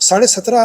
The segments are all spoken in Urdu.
17.5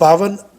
52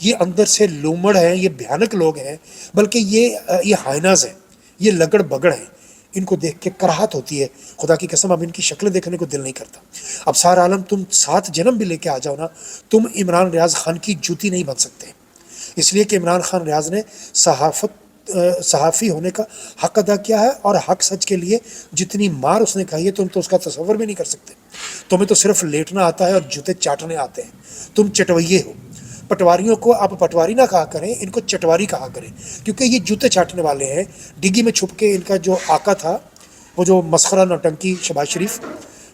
یہ اندر سے لومڑ ہیں، یہ بھیانک لوگ ہیں، بلکہ یہ ہائناز ہیں، یہ لگڑ بگڑ ہیں. ان کو دیکھ کے کراہت ہوتی ہے. خدا کی قسم اب ان کی شکلیں دیکھنے کو دل نہیں کرتا. اب سارا عالم تم 7 جنم بھی لے کے آ جاؤ نا، تم عمران ریاض خان کی جوتی نہیں بن سکتے. اس لیے کہ عمران خان ریاض نے صحافی ہونے کا حق ادا کیا ہے، اور حق سچ کے لیے جتنی مار اس نے کھائی ہے تم تو اس کا تصور بھی نہیں کر سکتے. تمہیں تو صرف لیٹنا آتا ہے اور جوتے چاٹنے آتے ہیں. تم چٹوئیے ہو. پٹواریوں کو آپ پٹواری نہ کہا کریں، ان کو چٹواری کہا کریں، کیونکہ یہ جوتے چاٹنے والے ہیں. ڈگی میں چھپ کے ان کا جو آقا تھا، وہ جو مسخرہ نوٹنکی شہباز شریف،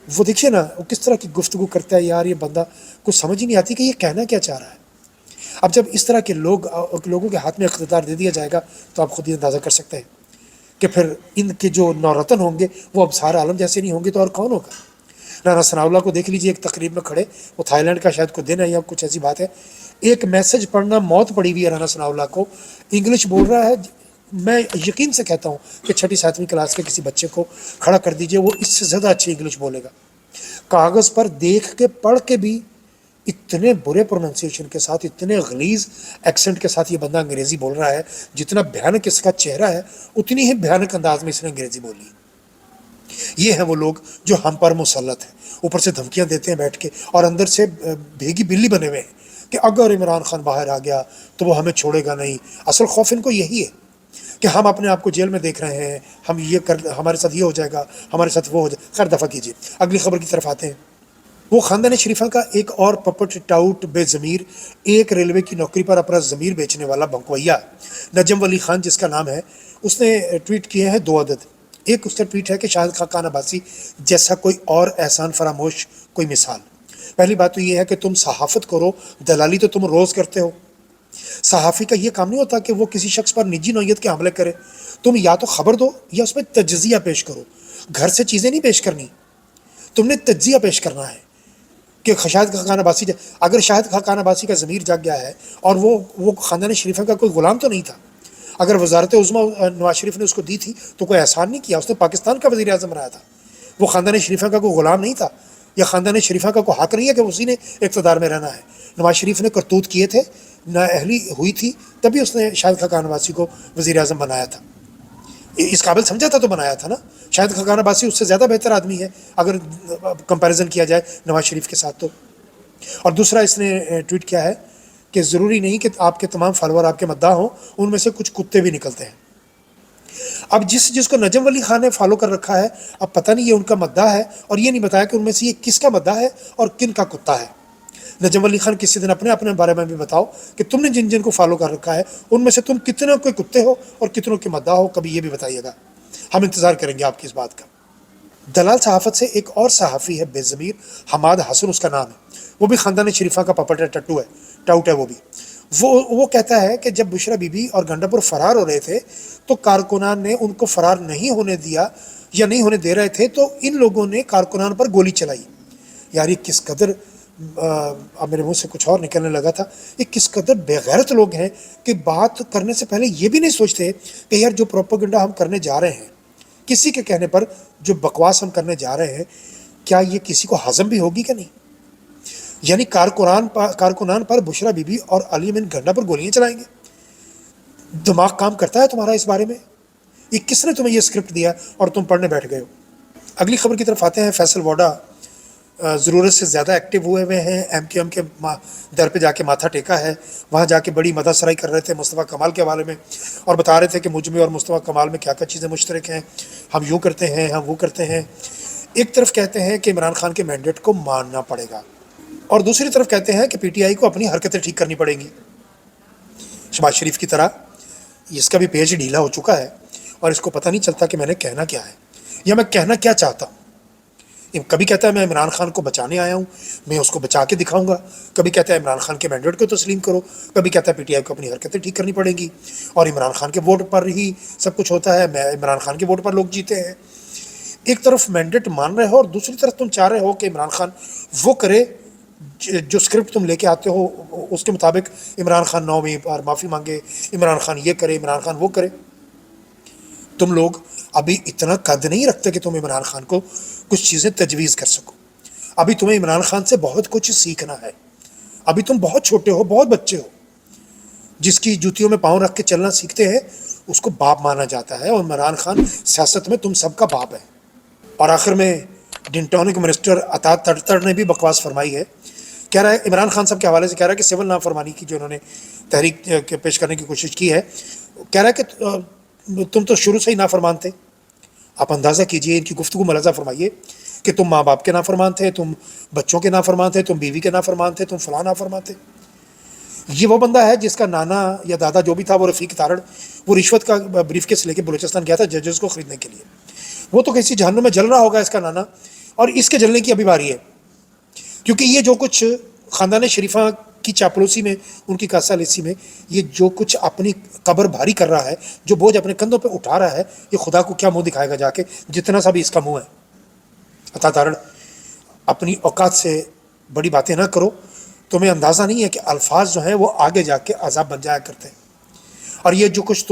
وہ دیکھیے نا وہ کس طرح کی گفتگو کرتا ہے. یار یہ بندہ کچھ سمجھ ہی نہیں آتی کہ یہ کہنا کیا چاہ رہا ہے. اب جب اس طرح کے لوگوں کے ہاتھ میں اقتدار دے دیا جائے گا تو آپ خود ہی اندازہ کر سکتے ہیں کہ پھر ان کے جو نورتن ہوں گے وہ اب سارا عالم جیسے نہیں ہوں گے تو اور کون ہوگا. رانا ثناء اللہ کو دیکھ لیجیے ایک تقریب میں کھڑے، وہ تھائی لینڈ کا شاید کوئی دن ہے یا کچھ ایسی بات ہے، ایک میسج پڑھنا موت پڑی ہوئی ہے رانا ثناء اللہ کو. انگلش بول رہا ہے. میں یقین سے کہتا ہوں کہ 6 7ویں کلاس کے کسی بچے کو کھڑا کر دیجئے، وہ اس سے زیادہ اچھی انگلش بولے گا. کاغذ پر دیکھ کے پڑھ کے بھی اتنے برے پروننسیشن کے ساتھ، اتنے غلیظ ایکسنٹ کے ساتھ یہ بندہ انگریزی بول رہا ہے. جتنا بھیانک اس کا چہرہ ہے اتنی ہی بھیانک انداز میں اس نے انگریزی بولی. یہ ہیں وہ لوگ جو ہم پر مسلط ہیں، اوپر سے دھمکیاں دیتے ہیں بیٹھ کے، اور اندر سے بھیگی بلی بنے ہوئے ہیں کہ اگر عمران خان باہر آ گیا تو وہ ہمیں چھوڑے گا نہیں. اصل خوف ان کو یہی ہے کہ ہم اپنے آپ کو جیل میں دیکھ رہے ہیں، ہم یہ ہمارے ساتھ یہ ہو جائے گا، ہمارے ساتھ وہ ہو جائے. خیر دفعہ کیجیے، اگلی خبر کی طرف آتے ہیں. وہ خاندان شریفہ کا ایک اور پپٹ ٹاؤٹ بے ضمیر، ایک ریلوے کی نوکری پر اپنا ضمیر بیچنے والا بنکویا نجم ولی خان جس کا نام ہے، اس نے ٹویٹ کیے ہیں 2 عدد. ایک اس کا ٹویٹ ہے کہ شاہد خاقان عباسی جیسا کوئی اور احسان فراموش کوئی مثال. پہلی بات تو یہ ہے کہ تم صحافت کرو، دلالی تو تم روز کرتے ہو. صحافی کا یہ کام نہیں ہوتا کہ وہ کسی شخص پر نجی نوعیت کے حملے کرے. تم یا تو خبر دو یا اس میں تجزیہ پیش کرو. گھر سے چیزیں نہیں پیش کرنی، تم نے تجزیہ پیش کرنا ہے کہ شاہد خاقان عباسی اگر شاہد خاقان عباسی کا ضمیر جاگ گیا ہے اور وہ خاندان شریفہ کا کوئی غلام تو نہیں تھا. اگر وزارت عظمیٰ نواز شریف نے اس کو دی تھی تو کوئی احسان نہیں کیا، اس نے پاکستان کا وزیر اعظم بنایا تھا. وہ خاندان شریفہ کا کوئی غلام نہیں تھا، یا خاندان شریفہ کا کوئی حق نہیں ہے کہ اسی نے اقتدار میں رہنا ہے. نواز شریف نے کرتوت کیے تھے، نااہلی ہوئی تھی، تبھی اس نے شاہد خاقان عباسی کو وزیر اعظم بنایا تھا. اس قابل سمجھا تھا تو بنایا تھا نا. شاہد خاقان عباسی اس سے زیادہ بہتر آدمی ہے اگر کمپیریزن کیا جائے نواز شریف کے ساتھ تو. اور دوسرا اس نے ٹویٹ کیا ہے کہ ضروری نہیں کہ آپ کے تمام فالوور آپ کے مداح ہوں، ان میں سے کچھ کتے بھی نکلتے ہیں. اب جس کو نجم ولی خان نے فالو کر رکھا ہے، اب پتہ نہیں یہ ان کا مداح ہے، اور یہ نہیں بتایا کہ ان میں سے یہ کس کا مداح ہے اور کن کا کتا ہے. نجم ولی خان کسی دن اپنے بارے میں بھی بتاؤ کہ تم نے جن کو فالو کر رکھا ہے ان میں سے تم کتنے کوئی کتے ہو اور کتنوں کے مداح ہو، کبھی یہ بھی بتائیے گا. ہم انتظار کریں گے آپ کی اس بات کا. دلال صحافت سے ایک اور صحافی ہے بے ضمیر، حماد حسن اس کا نام ہے، وہ بھی خاندان شریفہ کا پپٹ ہے، ٹاؤٹ ہے. وہ بھی وہ کہتا ہے کہ جب بشرا بی بی اور گنڈا پور فرار ہو رہے تھے تو کارکنان نے ان کو فرار نہیں ہونے دیا یا نہیں ہونے دے رہے تھے تو ان لوگوں نے کارکنان پر گولی چلائی. یار یہ کس قدر، اب میرے منہ سے کچھ اور نکلنے لگا تھا، یہ کس قدر بے غیرت لوگ ہیں کہ بات کرنے سے پہلے یہ بھی نہیں سوچتے کہ یار جو پروپیگنڈا ہم کرنے جا رہے ہیں، کسی کے کہنے پر جو بکواس ہم کرنے جا رہے ہیں، کیا یہ کسی کو ہضم بھی ہوگی کہ نہیں. یعنی کارکنان پر بشرا بی بی اور علی امین گنڈا پر گولیاں چلائیں گے. دماغ کام کرتا ہے تمہارا اس بارے میں؟ یہ کس نے تمہیں یہ اسکرپٹ دیا اور تم پڑھنے بیٹھ گئے ہو. اگلی خبر کی طرف آتے ہیں. فیصل ووڈا ضرورت سے زیادہ ایکٹیو ہوئے ہیں. ایم کے در پہ جا کے ماتھا ٹیکا ہے، وہاں جا کے بڑی مدح سرائی کر رہے تھے مصطفیٰ کمال کے حوالے میں، اور بتا رہے تھے کہ مجھ میں اور مصطفیٰ کمال میں کیا کیا چیزیں مشترک ہیں، ہم یوں کرتے ہیں، ہم وہ کرتے ہیں. ایک طرف کہتے ہیں کہ عمران خان کے مینڈیٹ کو ماننا پڑے گا، اور دوسری طرف کہتے ہیں کہ پی ٹی آئی کو اپنی حرکتیں ٹھیک کرنی پڑیں گی. شہباز شریف کی طرح اس کا بھی پیج ڈھیلا ہو چکا ہے اور اس کو پتہ نہیں چلتا کہ میں نے کہنا کیا ہے یا میں کہنا کیا چاہتا ہوں. کبھی کہتا ہے میں عمران خان کو بچانے آیا ہوں، میں اس کو بچا کے دکھاؤں گا. کبھی کہتا ہے عمران خان کے مینڈیٹ کو تسلیم کرو. کبھی کہتا ہے پی ٹی آئی کو اپنی حرکتیں ٹھیک کرنی پڑیں گی اور عمران خان کے ووٹ پر ہی سب کچھ ہوتا ہے، میں عمران خان کے ووٹ پر لوگ جیتے ہیں. ایک طرف مینڈیٹ مان رہے ہو اور دوسری طرف تم چاہ رہے ہو کہ عمران خان وہ کرے جو اسکرپٹ تم لے کے آتے ہو، اس کے مطابق عمران خان 9ویں بار معافی مانگے، عمران خان یہ کرے، عمران خان وہ کرے. تم لوگ ابھی اتنا قد نہیں رکھتے کہ تم عمران خان کو کچھ چیزیں تجویز کر سکو. ابھی تمہیں عمران خان سے بہت کچھ سیکھنا ہے. ابھی تم بہت چھوٹے ہو، بہت بچے ہو. جس کی جوتیوں میں پاؤں رکھ کے چلنا سیکھتے ہیں اس کو باپ مانا جاتا ہے، اور عمران خان سیاست میں تم سب کا باپ ہے۔ اور آخر میں ڈنٹونک منسٹر عطا تڑتڑ نے بھی بکواس فرمائی ہے، کہہ رہا ہے عمران خان صاحب کے حوالے سے، کہہ رہا ہے کہ سول نافرمانی کی جو انہوں نے تحریک پیش کرنے کی کوشش کی ہے، کہہ رہا ہے کہ تم تو شروع سے ہی نافرمان تھے۔ آپ اندازہ کیجئے، ان کی گفتگو ملاحظہ فرمائیے کہ تم ماں باپ کے نافرمان تھے، تم بچوں کے نافرمان تھے، تم بیوی کے نافرمان تھے، تم فلاں نافرمان تھے۔ یہ وہ بندہ ہے جس کا نانا یا دادا جو بھی تھا وہ رفیق تارڑ، وہ رشوت کا بریف کیس لے کے بلوچستان گیا تھا ججز کو خریدنے کے لیے، وہ تو کسی جہنم میں جل رہا ہوگا اس کا نانا، اور اس کے جلنے کی ابھی باری ہے، کیونکہ یہ جو کچھ خاندان شریفہ کی چاپلوسی میں، ان کی کاسہ لیسی میں، یہ جو کچھ اپنی قبر بھاری کر رہا ہے، جو بوجھ اپنے کندھوں پہ اٹھا رہا ہے، یہ خدا کو کیا منہ دکھائے گا جا کے، جتنا سا بھی اس کا منہ ہے۔ عطا تارڑ، اپنی اوقات سے بڑی باتیں نہ کرو، تمہیں اندازہ نہیں ہے کہ الفاظ جو ہیں وہ آگے جا کے عذاب بن جایا کرتے ہیں، اور یہ جو کچھ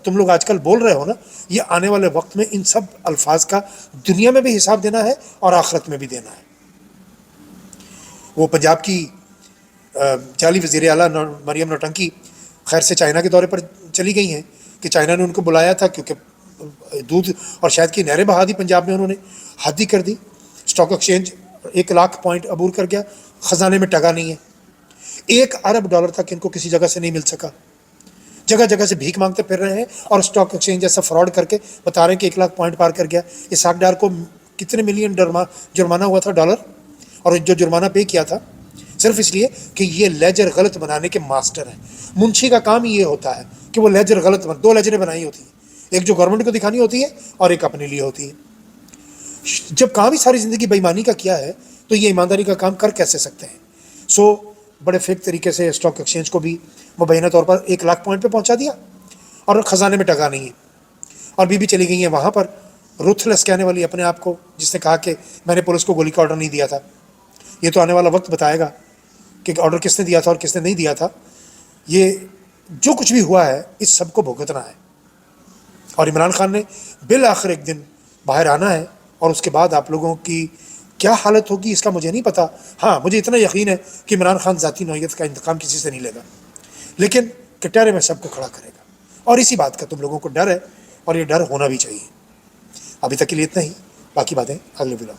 تم لوگ آج کل بول رہے ہو نا، یہ آنے والے وقت میں ان سب الفاظ کا دنیا میں بھی حساب دینا ہے اور آخرت میں بھی دینا ہے۔ وہ پنجاب کی جعلی وزیر اعلیٰ مریم نوٹنکی خیر سے چائنا کے دورے پر چلی گئی ہیں کہ چائنا نے ان کو بلایا تھا، کیونکہ دودھ اور شہد کی نہریں بہا دی پنجاب میں، انہوں نے حد ہی کر دی، اسٹاک ایکسچینج 1,00,000 پوائنٹ عبور کر گیا، خزانے میں ٹگا نہیں ہے، $1 ارب تک ان کو کسی جگہ سے نہیں مل سکا، جگہ جگہ سے بھیک مانگتے پھر رہے ہیں، اور اسٹاک ایکسچینج ایسا فراڈ کر کے بتا رہے ہیں کہ 1,00,000 پوائنٹ پار کر گیا۔ اسحاق ڈار کو کتنے ملین جرمانہ ہوا تھا ڈالر، اور جو جرمانہ پے کیا تھا صرف اس لیے کہ یہ لیجر غلط بنانے کے ماسٹر ہیں۔ منشی کا کام ہی یہ ہوتا ہے کہ وہ لیجر غلط دو لیجریں بنائی ہوتی ہیں، ایک جو گورنمنٹ کو دکھانی ہوتی ہے اور ایک اپنے لیے ہوتی ہے۔ جب کام ہی ساری زندگی بےایمانی کا کیا ہے تو یہ ایمانداری کا کام کر کیسے سکتے ہیں؟ سو بڑے فیک طریقے سے اسٹاک ایکسچینج کو بھی مبینہ طور پر 1,00,000 پوائنٹ پہ پہنچا دیا، اور خزانے میں ٹگا نہیں ہے، اور بی چلی گئی ہیں وہاں پر رuthless کہنے والی اپنے آپ کو، جس نے کہا کہ میں نے پولیس کو گولی کا آرڈر نہیں دیا تھا۔ یہ تو آنے والا وقت بتائے گا کہ آرڈر کس نے دیا تھا اور کس نے نہیں دیا تھا۔ یہ جو کچھ بھی ہوا ہے اس سب کو بھگتنا ہے، اور عمران خان نے بالآخر ایک دن باہر آنا ہے، اور اس کے بعد آپ لوگوں کی کیا حالت ہوگی اس کا مجھے نہیں پتا۔ ہاں، مجھے اتنا یقین ہے کہ عمران خان ذاتی نوعیت کا انتقام کسی سے نہیں لے گا، لیکن کٹہرے میں سب کو کھڑا کرے گا، اور اسی بات کا تم لوگوں کو ڈر ہے، اور یہ ڈر ہونا بھی چاہیے۔ ابھی تک کے لیے اتنا ہی، باقی باتیں اگلے ویڈیو